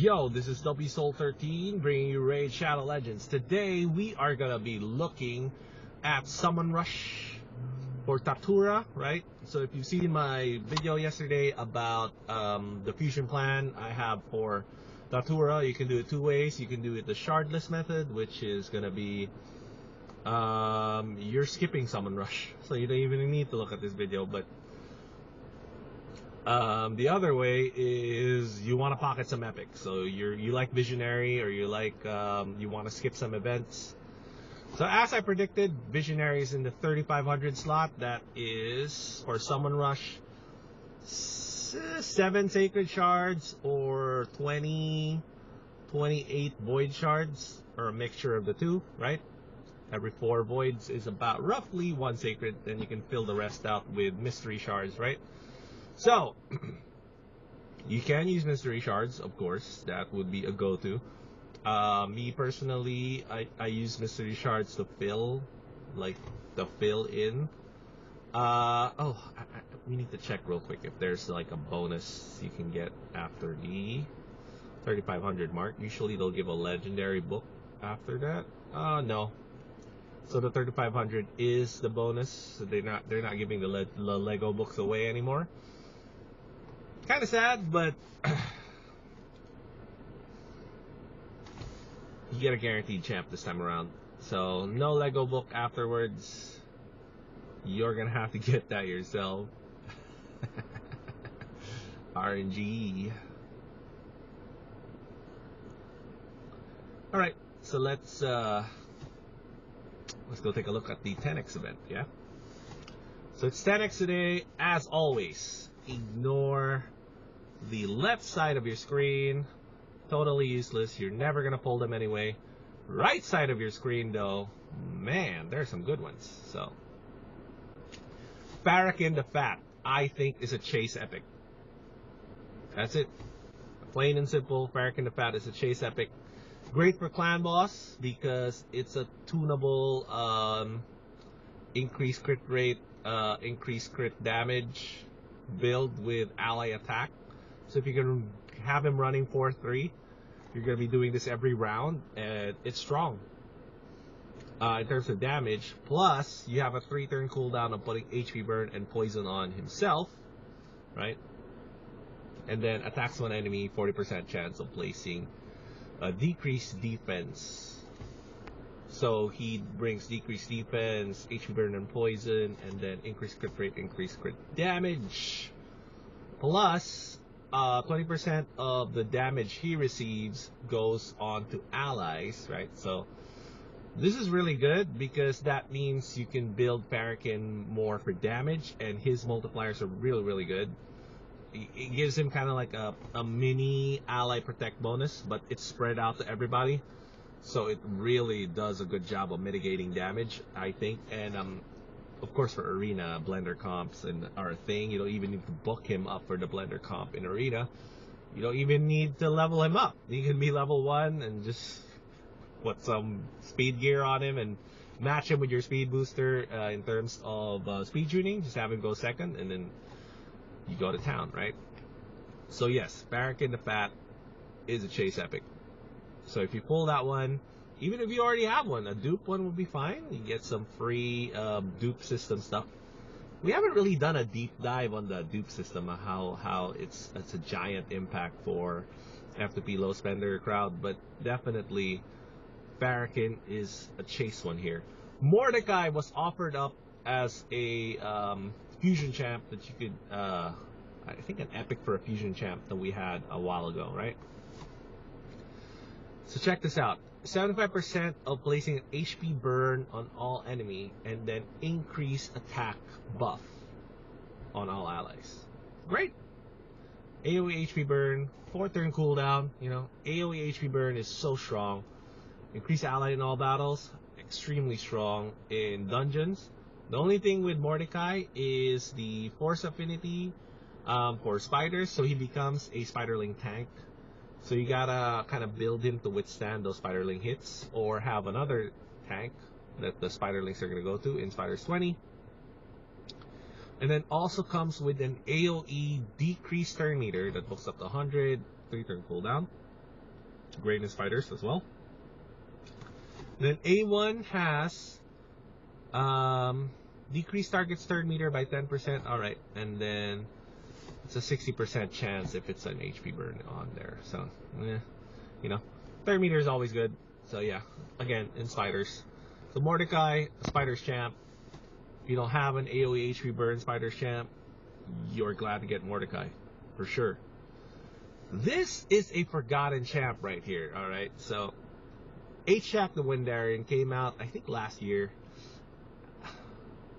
Yo, this is WSoul13 bringing you Raid Shadow Legends. Today we are gonna be looking at Summon Rush for Tatura, right? So if you've seen my video yesterday about the fusion plan I have for Tatura, you can do it two ways. You can do it the Shardless method, which is gonna be you're skipping Summon Rush, so you don't even need to look at this video. But the other way is you want to pocket some epic. So you like Visionary, or you like you want to skip some events. So as I predicted, Visionary is in the 3500 slot. That is for Summon Rush, 7 Sacred Shards or 28 Void Shards, or a mixture of the two, right? Every 4 Voids is about roughly 1 Sacred, then you can fill the rest out with Mystery Shards, right? So, you can use Mystery Shards, of course. That would be a go-to. Me personally, I use Mystery Shards to fill, in. We need to check real quick if there's like a bonus you can get after the 3500 mark. Usually they'll give a legendary book after that. No. So the 3500 is the bonus. So they're not giving the Lego books away anymore. Kind of sad, but you get a guaranteed champ this time around. So no Lego book afterwards. You're gonna have to get that yourself. RNG. All right, so let's go take a look at the 10x event. Yeah. So it's 10x today, as always. Ignore the left side of your screen. Totally useless. You're never gonna pull them anyway. Right side of your screen, though, man, there's some good ones. So, Farrakhan the Fat, I think, is a chase epic. That's it. Plain and simple. Farrakhan the Fat is a chase epic. Great for clan boss because it's a tunable increased crit rate, increased crit damage build with ally attack. So if you can have him running 4-3, you're going to be doing this every round, and it's strong in terms of damage. Plus you have a 3-turn cooldown of putting HP burn and poison on himself, right? And then attacks one enemy, 40% chance of placing a decreased defense. So he brings decreased defense, HP burn and poison, and then increased crit rate, increased crit damage. Plus, 20% of the damage he receives goes on to allies, right? So this is really good because that means you can build Farrakhan more for damage, and his multipliers are really, really good. It gives him kind of like a mini ally protect bonus, but it's spread out to everybody. So it really does a good job of mitigating damage, I think. And of course, for arena, blender comps are a thing. You don't even need to book him up for the blender comp in arena. You don't even need to level him up. You can be level 1 and just put some speed gear on him and match him with your speed booster in terms of speed tuning. Just have him go second, and then you go to town, right? So yes, Farrakhan the Fat is a chase epic. So if you pull that one, even if you already have one, a dupe one will be fine. You get some free dupe system stuff. We haven't really done a deep dive on the dupe system, how it's a giant impact for F2P low spender crowd, but definitely Farrakhan is a chase one here. Mordecai was offered up as a fusion champ that you could, I think an epic for a fusion champ that we had a while ago, right? So check this out. 75% of placing an HP burn on all enemy, and then increase attack buff on all allies. Great. AoE HP burn, 4-turn cooldown. You know, AoE HP burn is so strong. Increase ally in all battles, extremely strong in dungeons. The only thing with Mordecai is the force affinity for spiders, so he becomes a spiderling tank. So you gotta kind of build him to withstand those spiderling hits, or have another tank that the spiderlings are gonna go to in Spiders 20. And then also comes with an AoE decreased turn meter that books up to 100, 3-turn cooldown. Great in spiders as well. Then A1 has decreased target's turn meter by 10%. Alright, and then it's a 60% chance if it's an HP burn on there. So, you know, turn meter is always good. So yeah, again, in spiders. So Mordecai, spiders champ. If you don't have an AoE HP burn spiders champ, you're glad to get Mordecai, for sure. This is a forgotten champ right here, alright? So, H-Shack the Windarian came out, I think last year.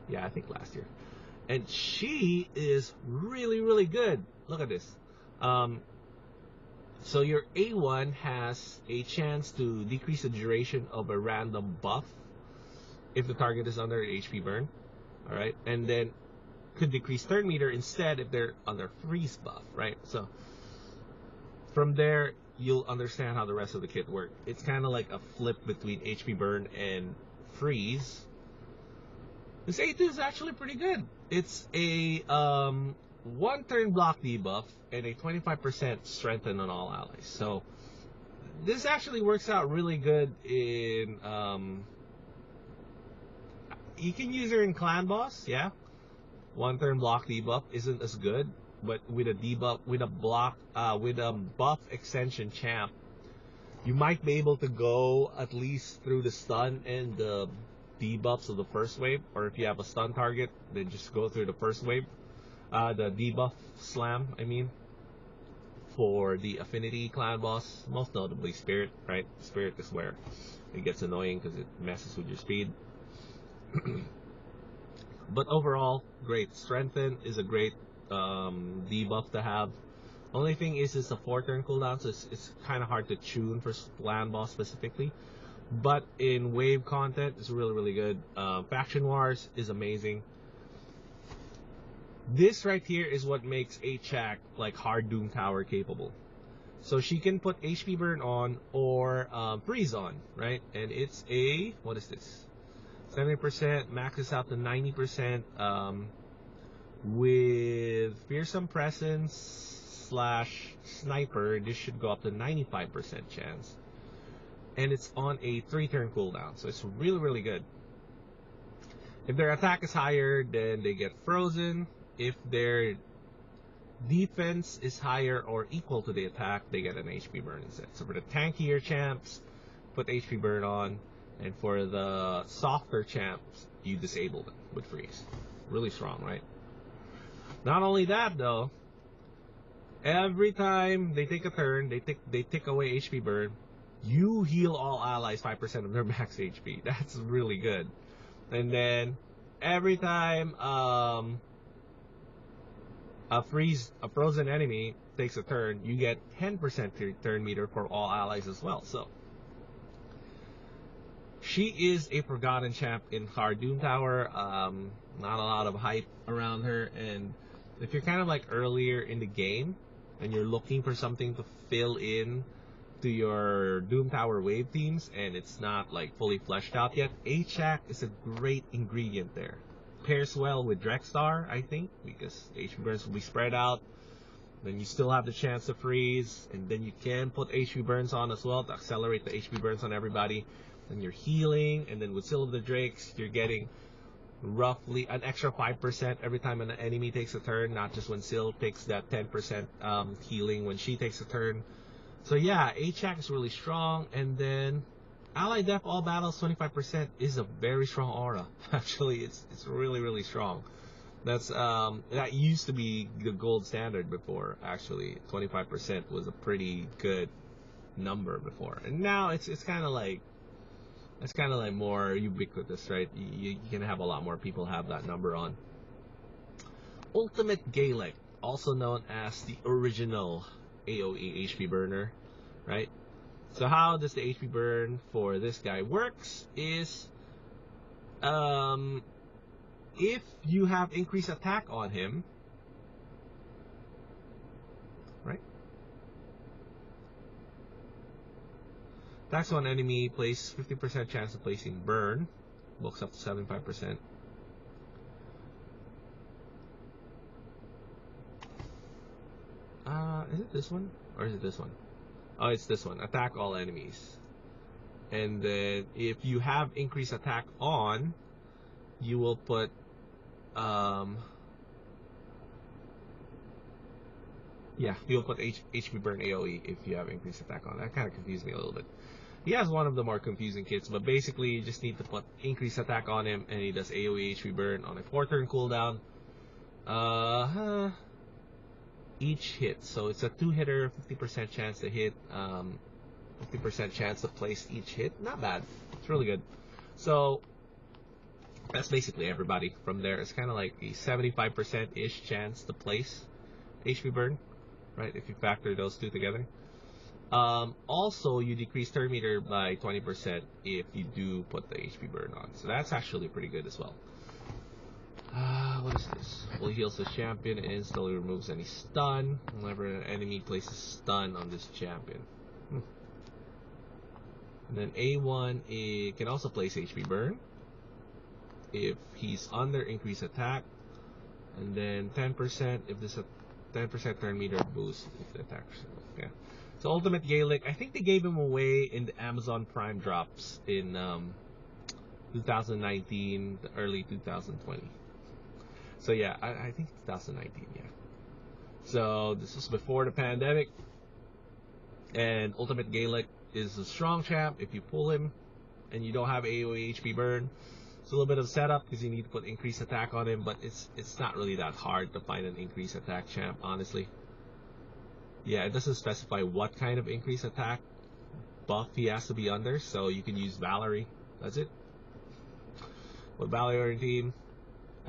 Yeah, I think last year. And she is really, really good. Look at this. So your A1 has a chance to decrease the duration of a random buff if the target is under HP burn. Alright, and then could decrease turn meter instead if they're under freeze buff, right? So from there you'll understand how the rest of the kit works. It's kind of like a flip between HP burn and freeze. This A2 is actually pretty good. It's a 1 turn block debuff and a 25% strengthen on all allies. So this actually works out really good in you can use her in clan boss, yeah. 1 turn block debuff isn't as good, but with a debuff, with a buff extension champ, you might be able to go at least through the stun and the debuffs of the first wave, or if you have a stun target, then just go through the first wave, the debuff slam, I mean, for the affinity clan boss, most notably Spirit, right? Spirit is where it gets annoying because it messes with your speed. But overall, great. Strengthen is a great debuff to have. Only thing is it's a 4 turn cooldown, so it's kind of hard to tune for land boss specifically. But in wave content, it's really, really good. Faction Wars is amazing. This right here is what makes H-Shack like hard Doom Tower capable. So she can put HP burn on or freeze on, right? And it's a, what is this? 70%, maxes out to 90%, with Fearsome Presence / Sniper, this should go up to 95% chance. And it's on a 3 turn cooldown, so it's really, really good. If their attack is higher, then they get frozen. If their defense is higher or equal to the attack, they get an HP burn instead. So for the tankier champs, put HP burn on. And for the softer champs, you disable them with freeze. Really strong, right? Not only that though, every time they take a turn, they take away HP burn, you heal all allies 5% of their max HP. That's really good. And then every time a frozen enemy takes a turn, you get 10% turn meter for all allies as well. So she is a forgotten champ in hard Doom Tower. Not a lot of hype around her, and if you're kind of like earlier in the game and you're looking for something to fill in to your Doom Tower wave teams and it's not like fully fleshed out yet, H-Shack is a great ingredient there. Pairs well with Drexstar, I think, because HP burns will be spread out. Then you still have the chance to freeze, and then you can put HP burns on as well to accelerate the HP burns on everybody. Then you're healing, and then with Seal of the Drakes, you're getting roughly an extra 5% every time an enemy takes a turn, not just when Seal takes that 10% healing when she takes a turn. So yeah, H-Shack is really strong, and then Ally Def All Battles 25% is a very strong aura. Actually, it's really, really strong. That's that used to be the gold standard before. Actually, 25% was a pretty good number before, and now it's kind of like more ubiquitous, right? You can have a lot more people have that number on. Ultimate Gaelic, also known as the original AoE HP burner, right? So how does the HP burn for this guy works is, if you have increased attack on him, right? Attacks on enemy, place 50% chance of placing burn, books up to 75%. Is it this one? Or is it this one? Oh, it's this one. Attack all enemies. And then if you have increased attack on, you will put you'll put HP burn AoE if you have increased attack on. That kind of confused me a little bit. He has one of the more confusing kits, but basically you just need to put increased attack on him, and he does AoE HP burn on a 4-turn cooldown. Each hit, so it's a 2-hitter, 50% chance to hit, 50% chance to place each hit. Not bad. It's really good. So that's basically everybody from there. It's kind of like a 75%-ish chance to place HP burn, right? If you factor those two together. Also, you decrease turn meter by 20% if you do put the HP burn on. So that's actually pretty good as well. What is this? Fully heals the champion and instantly removes any stun whenever an enemy places stun on this champion. And then A1, it can also place HP burn if he's under increased attack. And then 10% if this a 10% turn meter boost if the attack. Yeah. So Ultimate Gaelic, I think they gave him away in the Amazon Prime drops in 2019, early 2020. So yeah, I think 2019, yeah. So this was before the pandemic. And Ultimate Gaelic is a strong champ if you pull him and you don't have AoE HP burn. It's a little bit of setup because you need to put increased attack on him, but it's not really that hard to find an increased attack champ, honestly. Yeah, it doesn't specify what kind of increased attack buff he has to be under, so you can use Valerie. That's it. With Valerie on your team,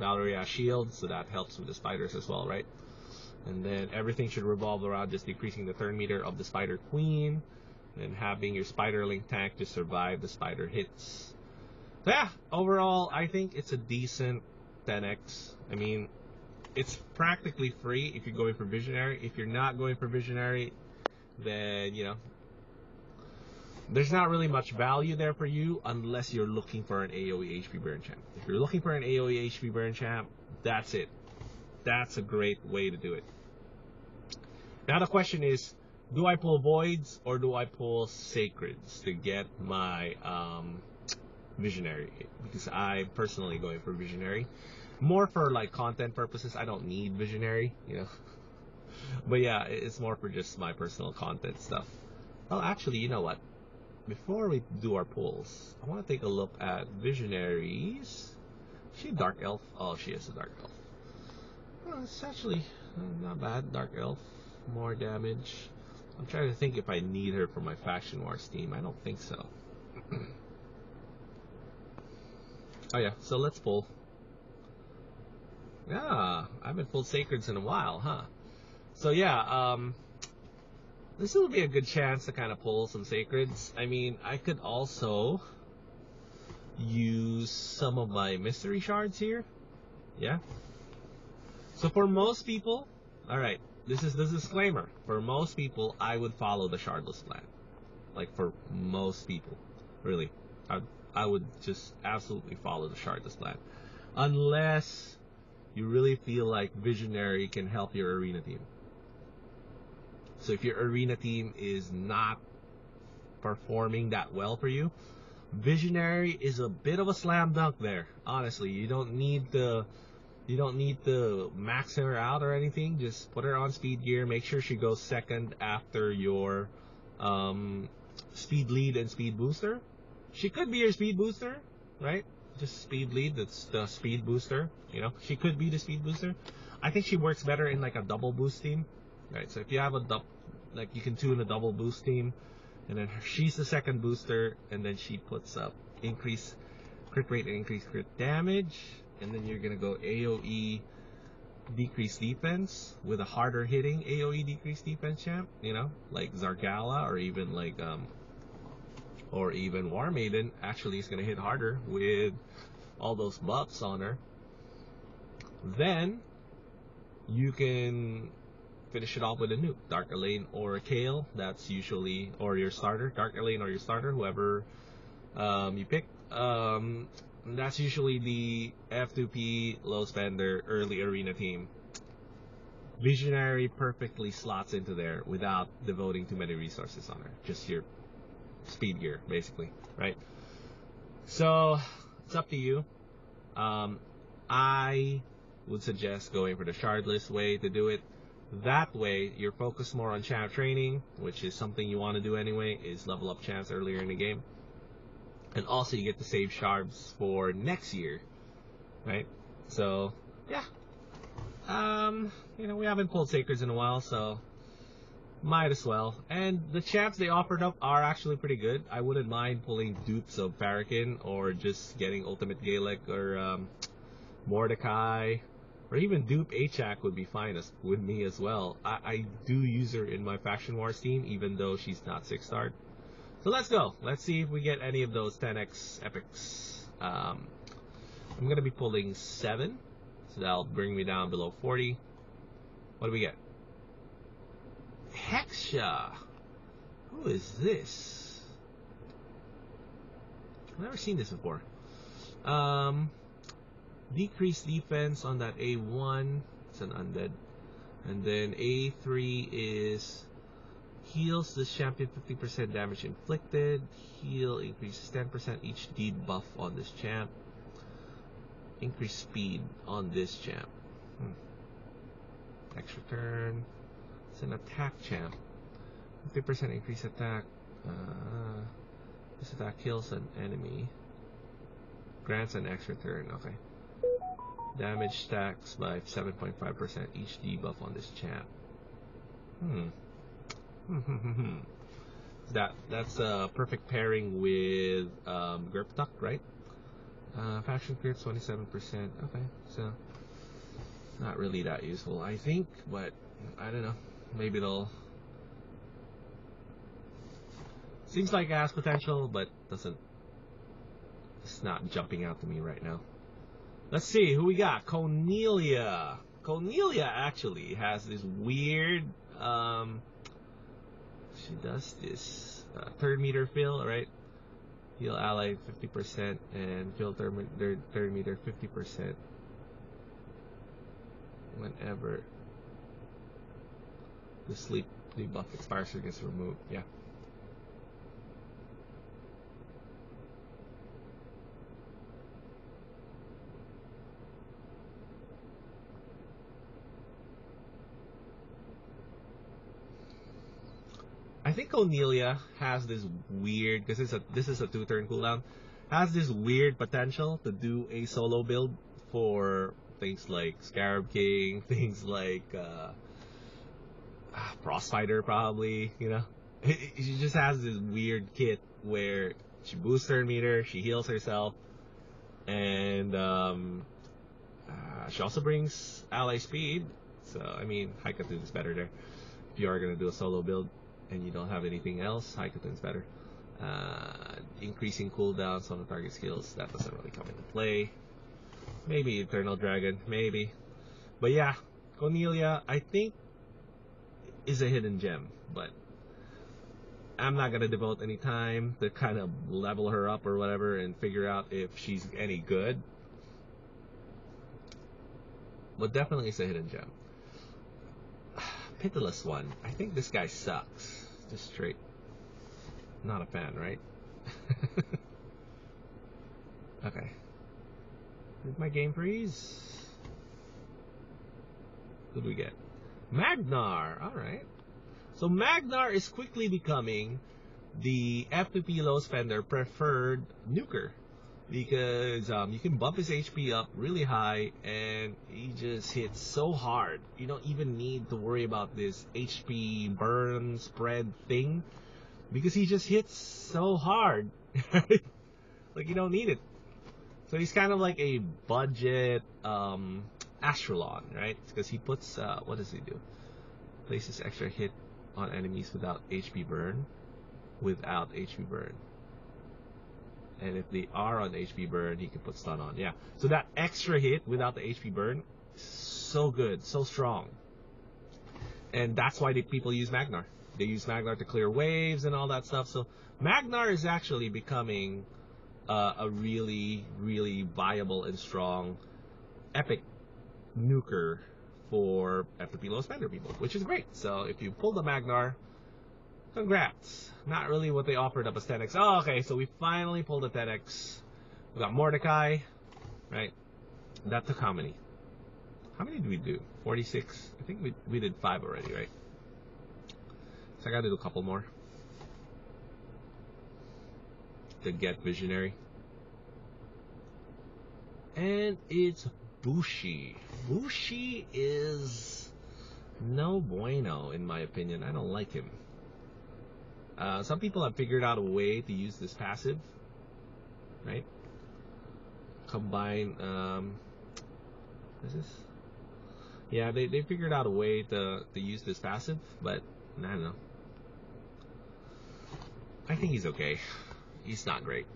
Valerie has shield, so that helps with the spiders as well, right? And then everything should revolve around just decreasing the turn meter of the Spider Queen, and having your Spiderling tank to survive the spider hits. So yeah, overall, I think it's a decent 10x. I mean, it's practically free if you're going for Visionary. If you're not going for Visionary, then, you know, there's not really much value there for you unless you're looking for an AoE HP burn champ. If you're looking for an AoE HP burn champ, that's it. That's a great way to do it. Now the question is, do I pull Voids or do I pull Sacreds to get my Visionary? Because I'm personally going for Visionary. More for like content purposes. I don't need Visionary, you know. But yeah, it's more for just my personal content stuff. Oh, actually, you know what? Before we do our pulls, I want to take a look at Visionaries. Is she a Dark Elf? Oh, she is a Dark Elf. Oh, it's actually not bad. Dark Elf, more damage. I'm trying to think if I need her for my Faction Wars team. I don't think so. Oh yeah, so let's pull. Yeah, I haven't pulled Sacreds in a while, huh? So yeah, this will be a good chance to kind of pull some Sacreds. I mean, I could also use some of my mystery shards here. Yeah. So for most people, alright, this is the disclaimer. For most people, I would follow the Shardless plan. Like for most people, really. I would just absolutely follow the Shardless plan. Unless you really feel like Visionary can help your arena team. So if your arena team is not performing that well for you, Visionary is a bit of a slam dunk there. Honestly, you don't need to max her out or anything. Just put her on speed gear. Make sure she goes second after your speed lead and speed booster. She could be your speed booster, right? Just speed lead, that's the speed booster, you know. She could be the speed booster. I think she works better in like a double boost team, right? So if you have a like you can tune a double boost team, and then she's the second booster, and then she puts up increase crit rate and increase crit damage, and then you're gonna go AoE decrease defense with a harder hitting AoE decrease defense champ, you know, like Zargala or even like War Maiden. Actually is gonna hit harder with all those buffs on her. Then you can finish it off with a nuke, Dark Elaine or a Kale. That's usually, or your starter, Dark Elaine or your starter, whoever you pick. That's usually the F2P low spender early arena team. Visionary perfectly slots into there without devoting too many resources on her. Just your speed gear, basically, right? So it's up to you. I would suggest going for the Shardless way to do it. That way, you're focused more on champ training, which is something you want to do anyway, is level up champs earlier in the game. And also, you get to save shards for next year, right? So, yeah. You know, we haven't pulled Sacreds in a while, so might as well. And the champs they offered up are actually pretty good. I wouldn't mind pulling dupes of Farrakhan, or just getting Ultimate Gaelic, or Mordecai, or even dupe Achak would be fine with me as well. I do use her in my Faction Wars team, even though she's not 6-star. So let's go. Let's see if we get any of those 10x epics. I'm going to be pulling 7, so that'll bring me down below 40. What do we get? Hexa. Who is this? I've never seen this before. Decreased defense on that A1. It's an undead. And then A3 is heals this champion 50% damage inflicted. Heal increases 10% each debuff on this champ. Increase speed on this champ. Extra turn. It's an attack champ. 50% increase attack. This attack kills an enemy. Grants an extra turn. Okay. Damage stacks by 7.5% each debuff on this champ. That's a perfect pairing with Gerptuck, right? Faction crits 27%. Okay, so not really that useful, I think, but I don't know. Maybe it'll. Seems like it has potential, but doesn't. It's not jumping out to me right now. Let's see who we got. Cornelia. Cornelia actually has this weird. She does this third meter fill, right? Heal ally 50% and fill third meter 50% whenever the sleep debuff expires or gets removed. Yeah. I think Cornelia has this weird, because this is a 2-turn cooldown, has this weird potential to do a solo build for things like Scarab King, things like Frostfighter probably, you know. She just has this weird kit where she boosts her meter, she heals herself, and she also brings ally speed. So, I mean, Haikatun is better there. If you are going to do a solo build and you don't have anything else, Haikatun's better. Increasing cooldowns on the target skills, that doesn't really come into play. Maybe Eternal Dragon, maybe. But yeah, Cornelia, I think, is a hidden gem, but I'm not going to devote any time to kind of level her up or whatever and figure out if she's any good. But definitely it's a hidden gem. Pitiless one. I think this guy sucks. Just straight. Not a fan, right? Okay. Did my game freeze? What do we get? Magnar. Alright. So Magnar is quickly becoming the F2P low spender preferred nuker. Because you can bump his HP up really high and he just hits so hard. You don't even need to worry about this HP burn spread thing, because he just hits so hard. Like, you don't need it. So he's kind of like a budget Astrolon, right? Because he puts, what does he do? Places extra hit on enemies without HP burn. Without HP burn. And if they are on HP burn, he can put stun on. Yeah. So that extra hit without the HP burn, so good, so strong. And that's why people use Magnar. They use Magnar to clear waves and all that stuff. So Magnar is actually becoming a really, really viable and strong epic nuker for F2P low spender people, which is great. So if you pull the Magnar, congrats. Not really what they offered up as 10x. Oh, okay, so we finally pulled a 10x. We got Mordecai, right? That took how many? How many did we do? 46. I think we did 5 already, right? So I gotta do a couple more to get Visionary. And it's Bushi. Bushi is no bueno, in my opinion. I don't like him. Some people have figured out a way to use this passive, right? Combine, what is this? Yeah, they figured out a way to use this passive, but I don't know. I think he's okay. He's not great.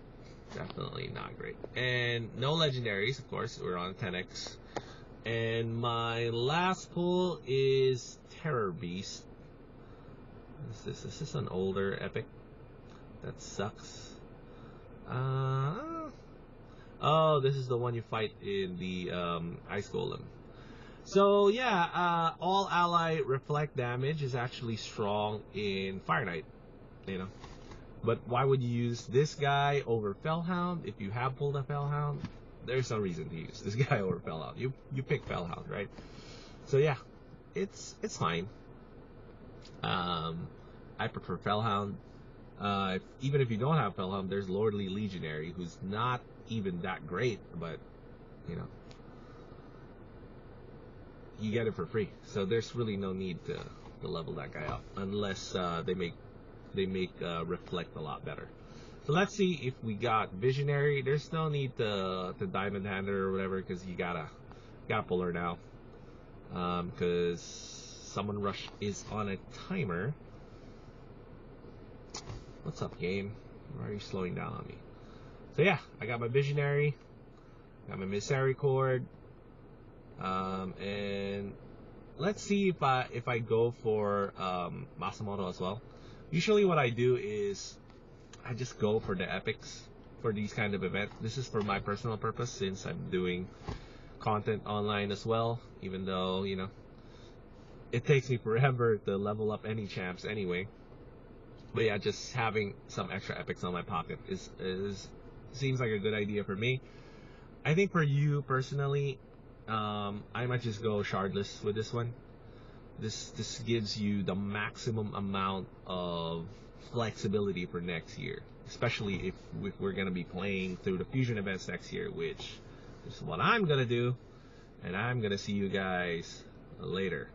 Definitely not great. And no legendaries, of course. We're on 10x. And my last pull is Terror Beast. Is this an older epic? That sucks. Oh, this is the one you fight in the Ice Golem. So yeah, all ally reflect damage is actually strong in Fire Knight, you know. But why would you use this guy over Fellhound if you have pulled a Fellhound? There's no reason to use this guy over Fellhound. You pick Fellhound, right? So yeah, it's fine. I prefer Fellhound. Even if you don't have Fellhound, there's Lordly Legionary, who's not even that great, but you know, you get it for free. So there's really no need to level that guy up unless they make Reflect a lot better. So let's see if we got Visionary. There's no need to Diamond Hander or whatever, because you gotta pull her now, because Summon Rush is on a timer. What's up, game? Why are you slowing down on me? So yeah, I got my Visionary, got my Misericord, and let's see if I go for Masamoto as well. Usually what I do is I just go for the epics for these kind of events. This is for my personal purpose, since I'm doing content online as well, even though, you know, it takes me forever to level up any champs anyway. But yeah, just having some extra epics on my pocket is seems like a good idea for me. I think for you personally, I might just go Shardless with this one. This gives you the maximum amount of flexibility for next year, especially if we're going to be playing through the fusion events next year, which is what I'm going to do, and I'm going to see you guys later.